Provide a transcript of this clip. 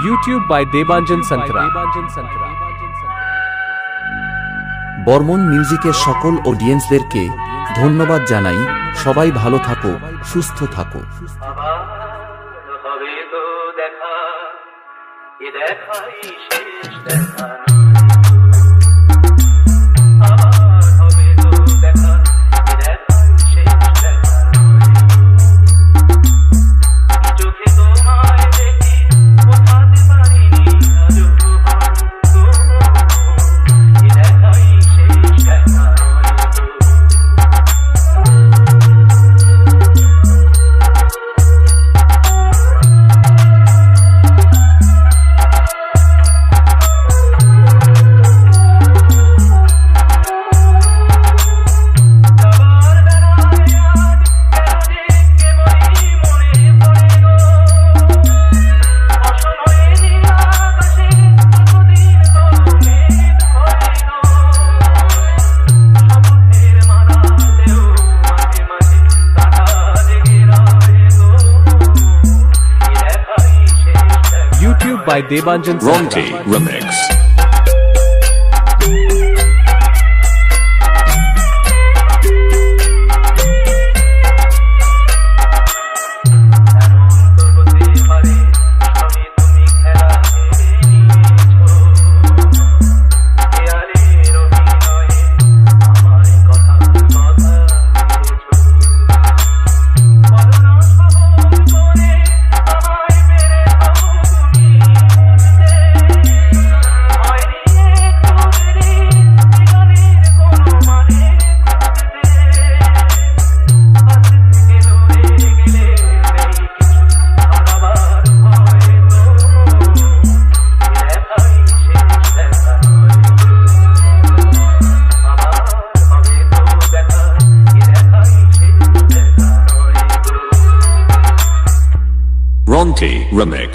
YouTube by Debanjan Santara. Barman মিউজিকের সকল অডিয়েন্সদেরকে ধন্যবাদ জানাই। সবাই ভালো থাকো, সুস্থ থাকো। আবার হবে তো দেখা, এ দেখাই শেষ দেখা নয়। আবার হবে তো দেখা, এ দেখাই শেষ দেখা নয়। চোখে তোমায় দেখি বোঝাতে পারিনি আজও হয়তো, এ দেখাই শেষ দেখা নয়। YouTube by Debanjan Ronti Santara. Remix. Ronti Remix.